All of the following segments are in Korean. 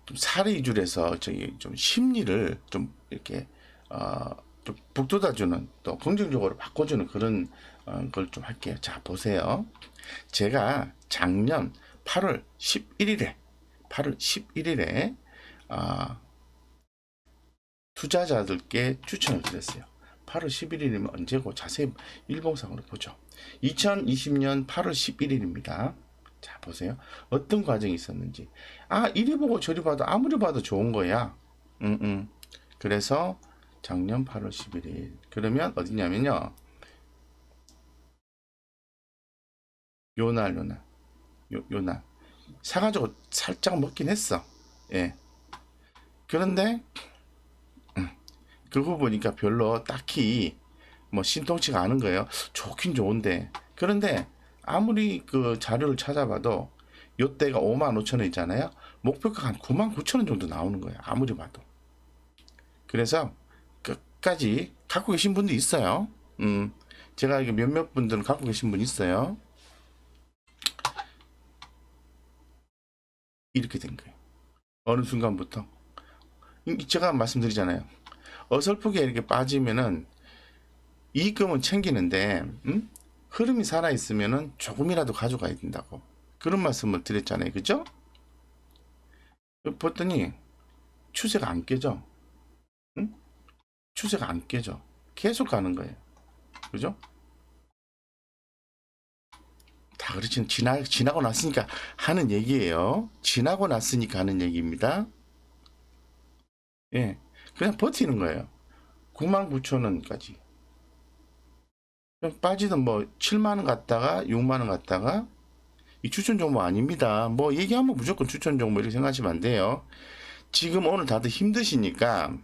좀 사례 위주로 해서 저기 좀 심리를 좀 이렇게 좀 북돋아주는 또 긍정적으로 바꿔주는 그런 걸 좀 할게요. 자, 보세요. 제가 작년 8월 11일에 투자자들께 추천을 드렸어요. 8월 11일이면 언제고 자세히 일봉상으로 보죠. 2020년 8월 11일입니다. 자, 보세요. 어떤 과정이 있었는지. 이리 보고 저리 봐도 아무리 봐도 좋은 거야. 그래서 작년 8월 11일. 그러면 어디냐면요. 요날. 사가지고 살짝 먹긴 했어. 예. 그런데 그거 보니까 별로 딱히 뭐 신통치가 않은 거예요. 좋긴 좋은데. 그런데 아무리 그 자료를 찾아봐도 요때가 55,000원 있잖아요. 목표가 한 99,000원 정도 나오는 거예요. 아무리 봐도. 그래서 끝까지 갖고 계신 분도 있어요. 제가 이게 몇몇 분들은 갖고 계신 분 있어요. 이렇게 된 거예요. 어느 순간부터. 제가 말씀드리잖아요. 어설프게 이렇게 빠지면은 이익금은 챙기는데 흐름이 살아있으면은 조금이라도 가져가야 된다고 그런 말씀을 드렸잖아요. 그죠? 봤더니 추세가 안 깨져. 응? 추세가 안 깨져. 계속 가는 거예요. 그죠? 다 그렇지는 지나고 났으니까 하는 얘기예요. 지나고 났으니까 하는 얘기입니다. 예. 그냥 버티는 거예요. 99,000원까지. 빠지든 뭐 7만원 갔다가 6만원 갔다가 이 추천 종목 아닙니다. 뭐 얘기하면 무조건 추천 종목 이렇게 생각하시면 안 돼요. 지금 오늘 다들 힘드시니까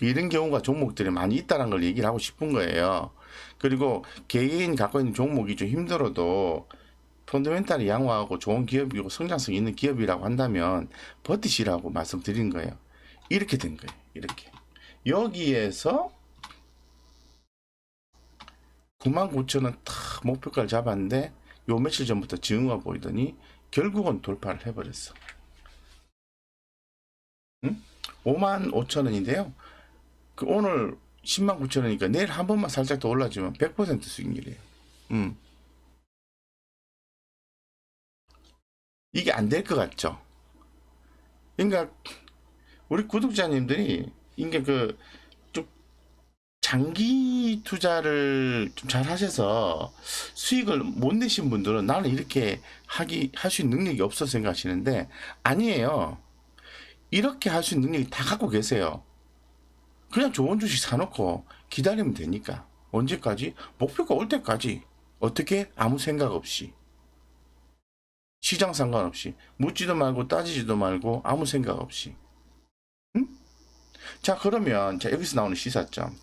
이런 경우가 종목들이 많이 있다는 걸 얘기를 하고 싶은 거예요. 그리고 개인 갖고 있는 종목이 좀 힘들어도 펀더멘탈이 양호하고 좋은 기업이고 성장성 있는 기업이라고 한다면 버티시라고 말씀드린 거예요. 이렇게 된 거예요. 이렇게. 여기에서 99,000원 탁 목표가를 잡았는데 요 며칠 전부터 징후가 보이더니 결국은 돌파를 해버렸어. 55,000원인데요. 그 오늘 109,000원이니까 내일 한 번만 살짝 더 올라주면 100% 수익률이에요. 이게 안 될 것 같죠? 그러니까 우리 구독자님들이 이게 좀 장기 투자를 좀 잘 하셔서 수익을 못 내신 분들은 나는 이렇게 할 수 있는 능력이 없어 생각하시는데 아니에요. 이렇게 할 수 있는 능력이 다 갖고 계세요. 그냥 좋은 주식 사놓고 기다리면 되니까. 언제까지? 목표가 올 때까지. 어떻게? 아무 생각 없이. 시장 상관없이. 묻지도 말고 따지지도 말고 아무 생각 없이. 응? 자, 그러면 자, 여기서 나오는 시사점.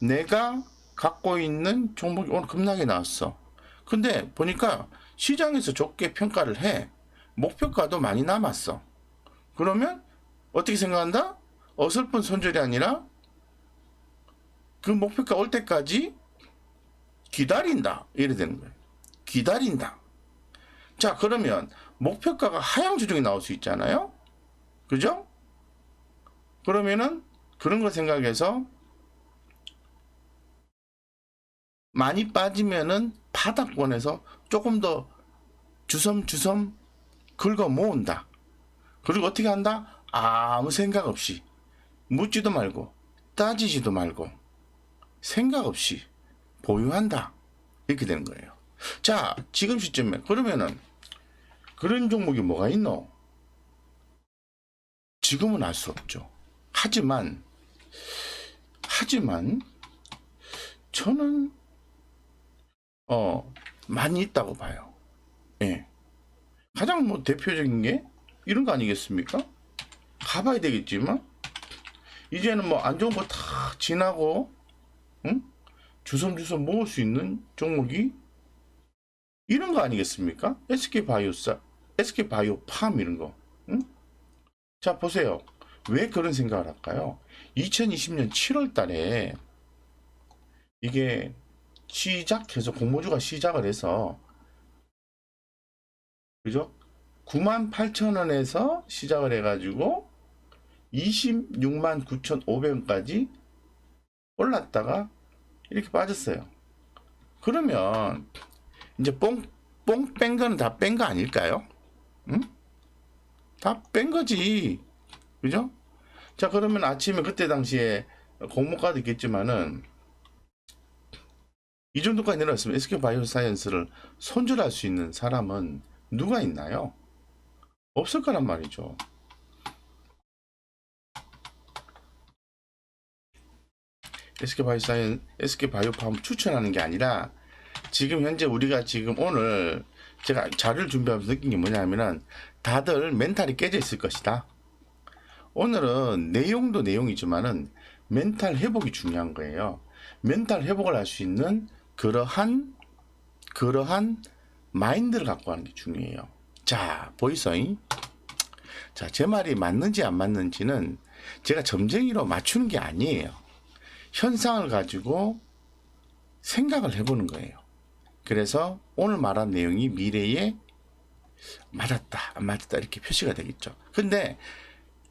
내가 갖고 있는 종목이 오늘 급락이 나왔어. 근데 보니까 시장에서 좋게 평가를 해. 목표가도 많이 남았어. 그러면 어떻게 생각한다? 어설픈 손절이 아니라 그 목표가 올 때까지 기다린다. 이래 되는 거예요. 기다린다. 자, 그러면 목표가가 하향 조정이 나올 수 있잖아요. 그죠? 그러면은 그런 걸 생각해서 많이 빠지면은 바닥권에서 조금 더 주섬주섬 긁어 모은다. 그리고 어떻게 한다? 아무 생각 없이 묻지도 말고 따지지도 말고 생각 없이 보유한다. 이렇게 되는 거예요. 자, 지금 시점에 그러면은 그런 종목이 뭐가 있노? 지금은 알 수 없죠. 하지만 저는 많이 있다고 봐요. 예. 가장 뭐 대표적인 게 이런 거 아니겠습니까? 가봐야 되겠지만 이제는 뭐 안 좋은 거 다 지나고 응? 주섬주섬 먹을 수 있는 종목이 이런 거 아니겠습니까? SK바이오팜 이런 거. 응? 자, 보세요. 왜 그런 생각을 할까요? 2020년 7월 달에 이게 시작해서 공모주가 시작을 해서 그죠? 98,000원에서 시작을 해가지고 26만 9,500원까지 올랐다가 이렇게 빠졌어요. 그러면 이제 뽕 뺀 거는 다 뺀 거 아닐까요? 응? 다 뺀 거지. 그죠? 자, 그러면 아침에 그때 당시에 공모가도 있겠지만은 이 정도까지 내려왔으면 SK바이오사이언스를 손절할 수 있는 사람은 누가 있나요? 없을 거란 말이죠. SK바이오팜 추천하는 게 아니라 지금 현재 우리가 지금 오늘 제가 자료를 준비하면서 느낀 게 뭐냐면은 다들 멘탈이 깨져 있을 것이다. 오늘은 내용도 내용이지만은 멘탈 회복이 중요한 거예요. 멘탈 회복을 할 수 있는 그러한 마인드를 갖고 가는 게 중요해요. 자, 보이소잉? 자, 제 말이 맞는지 안 맞는지는 제가 점쟁이로 맞추는 게 아니에요. 현상을 가지고 생각을 해보는 거예요. 그래서 오늘 말한 내용이 미래에 맞았다, 안 맞았다 이렇게 표시가 되겠죠. 근데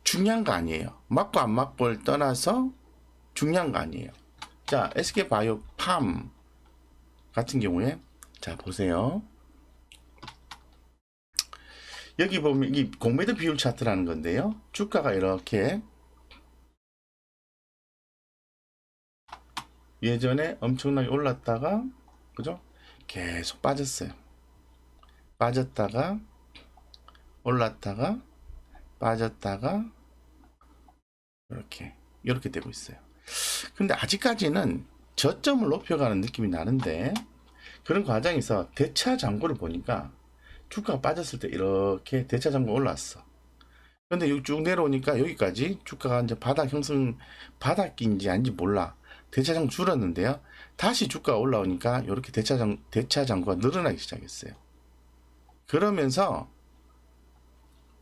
중요한 거 아니에요. 맞고 안 맞고를 떠나서 중요한 거 아니에요. 자, SK바이오팜 같은 경우에 자, 보세요. 여기 보면 이 공매도 비율 차트라는 건데요. 주가가 이렇게 예전에 엄청나게 올랐다가 그죠? 계속 빠졌어요. 빠졌다가 올랐다가 빠졌다가 이렇게 되고 있어요. 근데 아직까지는 저점을 높여가는 느낌이 나는데 그런 과정에서 대차 잔고를 보니까 주가가 빠졌을 때 이렇게 대차 잔고 올라왔어. 근데 여기 쭉 내려오니까 여기까지 주가가 이제 바닥인지 아닌지 몰라. 대차 잔고 줄었는데요. 다시 주가가 올라오니까 이렇게 대차 잔고가 늘어나기 시작했어요. 그러면서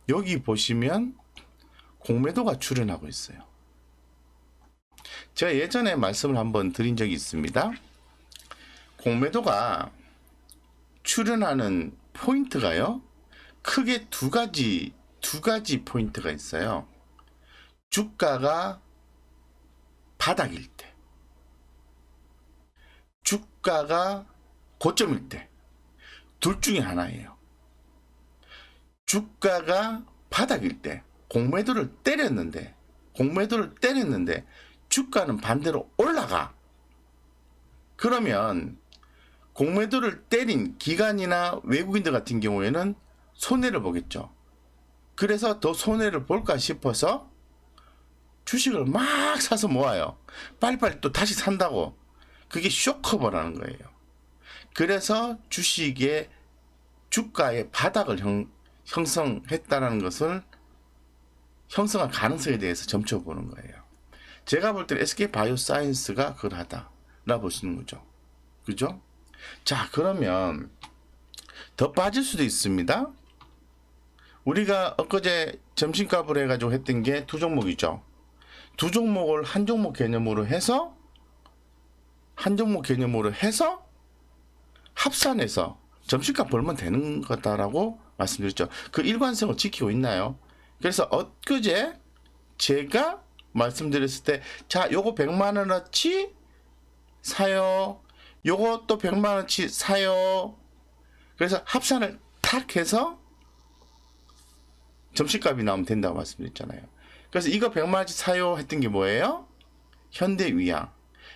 여기 보시면 공매도가 출현하고 있어요. 제가 예전에 말씀을 한번 드린 적이 있습니다. 공매도가 출현하는 포인트가요. 크게 두 가지 포인트가 있어요. 주가가 바닥일 때, 주가가 고점일 때, 둘 중에 하나예요. 주가가 바닥일 때 공매도를 때렸는데 주가는 반대로 올라가. 그러면 공매도를 때린 기관이나 외국인들 같은 경우에는 손해를 보겠죠. 그래서 더 손해를 볼까 싶어서 주식을 막 사서 모아요. 빨리빨리 또 다시 산다고. 그게 쇼커버라는 거예요. 그래서 주식의 주가의 바닥을 형성했다는 것을 형성할 가능성에 대해서 점쳐보는 거예요. 제가 볼 때는 SK바이오사이언스가 그러하다라 보시는 거죠. 그죠? 자, 그러면 더 빠질 수도 있습니다. 우리가 엊그제 점심값을 해가지고 했던 게 두 종목이죠. 두 종목을 한 종목 개념으로 해서 합산해서 점심값 벌면 되는 거다라고 말씀드렸죠. 그 일관성을 지키고 있나요? 그래서 엊그제 제가 말씀드렸을 때, 자, 요거 100만원어치 사요. 요거 또 100만원어치 사요. 그래서 합산을 탁 해서 점심값이 나오면 된다고 말씀드렸잖아요. 그래서 이거 100만원어치 사요 했던 게 뭐예요? 현대위양.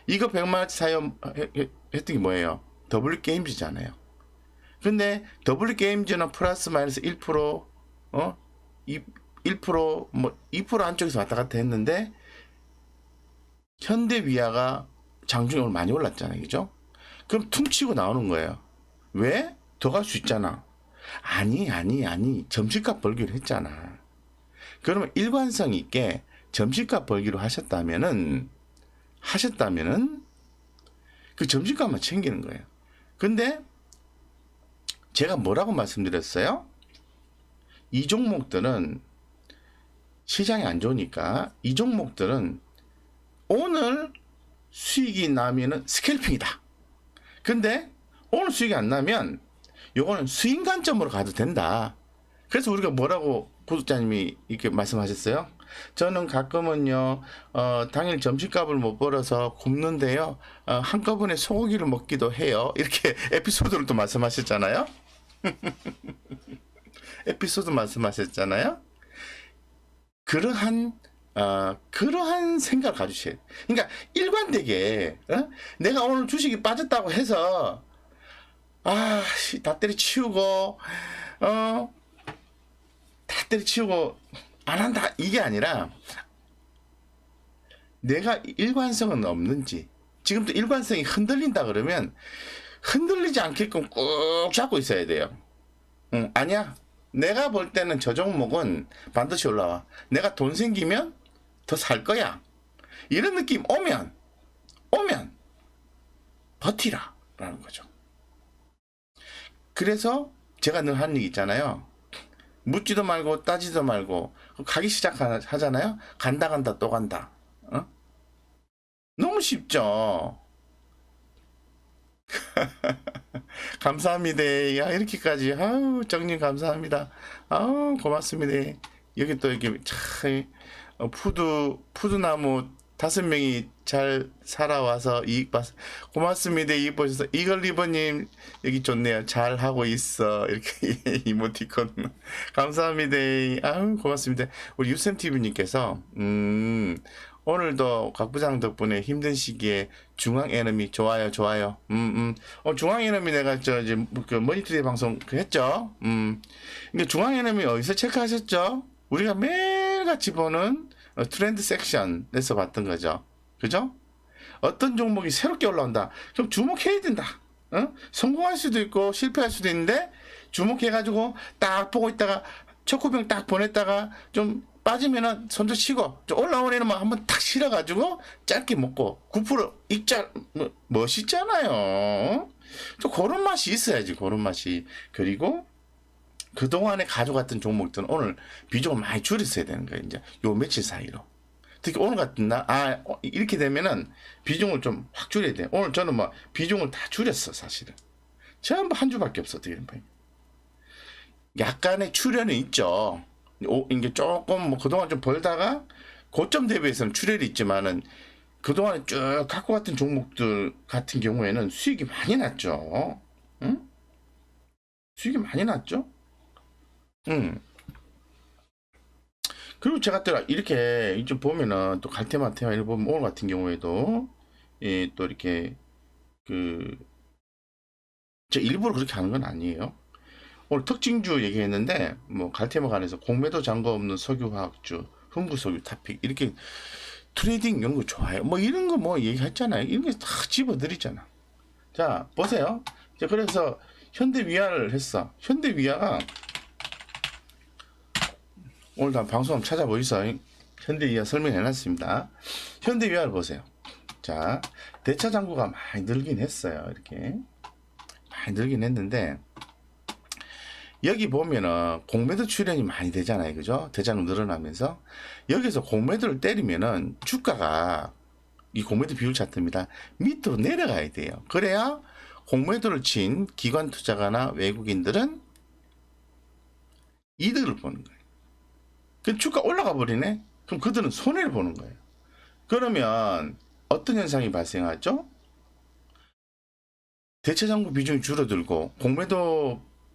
이거 100만원어치 사요 했던 게 뭐예요? W게임즈잖아요. 근데 W게임즈는 플러스 마이너스 1%, 1%, 뭐 2% 안쪽에서 왔다 갔다 했는데 현대위아가 장중에 오늘 많이 올랐잖아요. 그죠? 그럼 퉁치고 나오는 거예요. 왜? 더 갈 수 있잖아. 아니. 점심값 벌기로 했잖아. 그러면 일관성 있게 점심값 벌기로 하셨다면은 그 점심값만 챙기는 거예요. 근데 제가 뭐라고 말씀드렸어요? 이 종목들은 시장이 안 좋으니까 이 종목들은 오늘 수익이 나면은 스캘핑이다. 근데 오늘 수익이 안 나면 요거는 수익 관점으로 가도 된다. 그래서 우리가 뭐라고 구독자님이 이렇게 말씀하셨어요? 저는 가끔은요, 당일 점심값을 못 벌어서 굶는데요, 한꺼번에 소고기를 먹기도 해요. 이렇게 에피소드를 또 말씀하셨잖아요? 에피소드 말씀하셨잖아요? 그러한, 그러한 생각을 가지셔야 돼요. 그러니까 일관되게, 내가 오늘 주식이 빠졌다고 해서, 다 때려치우고, 어, 다 때려치우고, 안 한다. 이게 아니라, 내가 일관성은 없는지, 지금도 일관성이 흔들린다 그러면, 흔들리지 않게끔 꾹 잡고 있어야 돼요. 아니야. 내가 볼 때는 저 종목은 반드시 올라와. 내가 돈 생기면 더 살 거야. 이런 느낌 오면 버티라. 라는 거죠. 그래서 제가 늘 하는 얘기 있잖아요. 묻지도 말고 따지도 말고 가기 시작하잖아요. 간다 또 간다. 너무 쉽죠. 감사합니다. 야, 이렇게까지. 아우, 정님 감사합니다. 아우, 고맙습니다. 여기 또 이렇게 참, 푸드나무 5명이 잘 살아와서 이익 봤, 고맙습니다. 이익 보셔서. 이글리버님, 여기 좋네요. 잘 하고 있어. 이렇게 이모티콘. 감사합니다. 아우, 고맙습니다. 우리 유쌤TV님께서, 오늘도 각 부장 덕분에 힘든 시기에 중앙 에너미 좋아요. 중앙 에너미 내가 이제 그 머니투데이 방송 했죠. 근데 중앙 에너미 어디서 체크하셨죠? 우리가 매일같이 보는 트렌드 섹션에서 봤던 거죠. 그죠? 어떤 종목이 새롭게 올라온다. 그럼 주목해야 된다. 성공할 수도 있고 실패할 수도 있는데 주목해가지고 딱 보고 있다가 초코병 딱 보냈다가 좀 빠지면은 손도 치고 올라오는 뭐 한번 탁 실어가지고 짧게 먹고 9% 익자 멋있잖아요. 또 그런 맛이 있어야지. 그런 맛이. 그리고 그동안에 가져갔던 종목들은 오늘 비중을 많이 줄였어야 되는 거예요. 이제 요 며칠 사이로. 특히 오늘 같은 날, 이렇게 되면은 비중을 좀 확 줄여야 돼. 오늘 저는 뭐 비중을 다 줄였어, 사실은. 전부 한 주밖에 없어, 어떻게 보면. 약간의 출혈은 있죠. 이게 조금 뭐 그동안 좀 벌다가 고점 대비해서는 출혈이 있지만은 그동안에 쭉 갖고 갔던 종목들 같은 경우에는 수익이 많이 났죠. 응? 수익이 많이 났죠? 응. 그리고 제가 또 이렇게 좀 보면은 또 갈테마테마 이런 보면 오늘 같은 경우에도 예, 또 이렇게 그 저 일부러 그렇게 하는 건 아니에요. 오늘 특징주 얘기했는데 뭐 갈테마 관해서 공매도 잔고 없는 석유화학주, 흥구석유 타픽 이렇게 트레이딩 연구 좋아요. 뭐 이런 거 뭐 얘기했잖아요. 이런 게 다 집어드리잖아. 자 보세요. 자 그래서 현대위아를 했어. 현대위아가 오늘 다 방송 한번 찾아보이소. 현대위아 설명해놨습니다. 현대위아를 보세요. 자 대차장구가 많이 늘긴 했어요. 이렇게 많이 늘긴 했는데 여기 보면은 공매도 출현이 많이 되잖아요. 그죠? 대장금 늘어나면서 여기서 공매도를 때리면은 주가가 이 공매도 비율 차트입니다. 밑으로 내려가야 돼요. 그래야 공매도를 친 기관 투자가나 외국인들은 이득을 보는 거예요. 그 주가 올라가 버리네? 그럼 그들은 손해를 보는 거예요. 그러면 어떤 현상이 발생하죠? 대체장부 비중이 줄어들고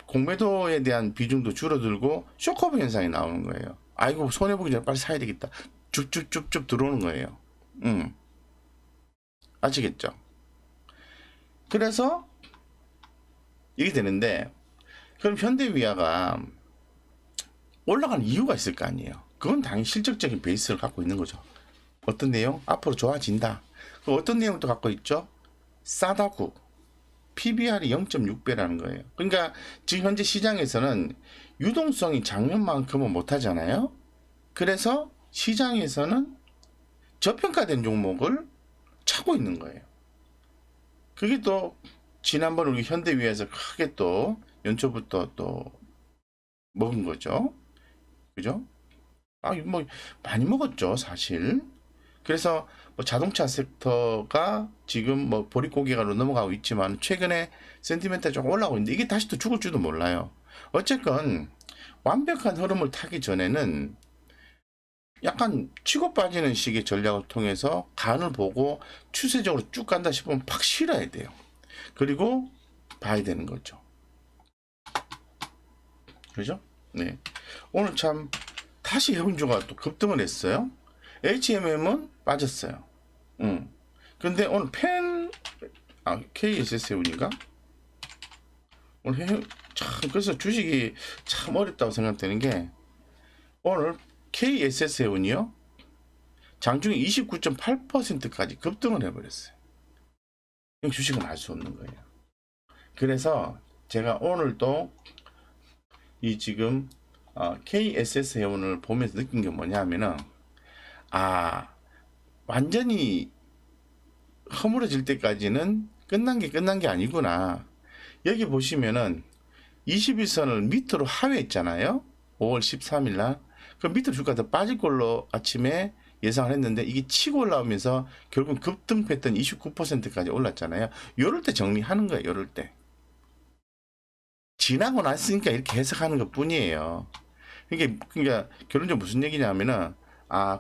공매도에 대한 비중도 줄어들고 쇼커브 현상이 나오는 거예요. 아이고 손해보기 전에 빨리 사야 되겠다. 줍줍줍줍 들어오는 거예요. 아시겠죠? 그래서 이게 되는데 그럼 현대위아가 올라가는 이유가 있을 거 아니에요. 그건 당연히 실적적인 베이스를 갖고 있는 거죠. 어떤 내용? 앞으로 좋아진다. 그 어떤 내용도 갖고 있죠? 싸다구. PBR이 0.6배라는 거예요. 그러니까 지금 현재 시장에서는 유동성이 작년만큼은 못하잖아요. 그래서 시장에서는 저평가된 종목을 찾고 있는 거예요. 그게 또 지난번 우리 현대위에서 크게 또 연초부터 또 먹은 거죠. 그죠? 뭐 많이 먹었죠, 사실. 그래서 뭐 자동차 섹터가 지금 뭐 보릿고개가로 넘어가고 있지만 최근에 센티멘트가 좀 올라오고 있는데 이게 다시 또 죽을 줄도 몰라요. 어쨌건 완벽한 흐름을 타기 전에는 약간 치고 빠지는 식의 전략을 통해서 간을 보고 추세적으로 쭉 간다 싶으면 팍 실어야 돼요. 그리고 봐야 되는 거죠. 그죠? 네. 오늘 참 다시 해운주가 또 급등을 했어요. HMM은 빠졌어요. 근데 오늘 KSS운인가? 오늘 참, 그래서 주식이 참 어렵다고 생각되는 게, 오늘 KSS운이요. 장중에 29.8%까지 급등을 해버렸어요. 주식은 알 수 없는 거예요. 그래서 제가 오늘도 이 지금 KSS 해운을 보면서 느낀 게 뭐냐면은, 완전히 허물어질 때까지는 끝난 게 아니구나. 여기 보시면은 21선을 밑으로 하회했잖아요. 5월 13일 날. 그 밑으로 주가가 더 빠질 걸로 아침에 예상을 했는데, 이게 치고 올라오면서 결국 급등 패턴 29%까지 올랐잖아요. 요럴 때 정리하는 거예요. 요럴 때. 지나고 났으니까 이렇게 해석하는 것 뿐이에요. 그러니까 결론적으로 무슨 얘기냐면은,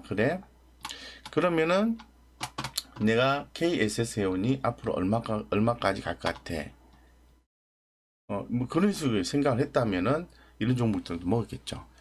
그래? 그러면은 내가 KSS 해운이 앞으로 얼마까지 갈 것 같아. 뭐 그런 식으로 생각을 했다면은 이런 종목들도 먹었겠죠.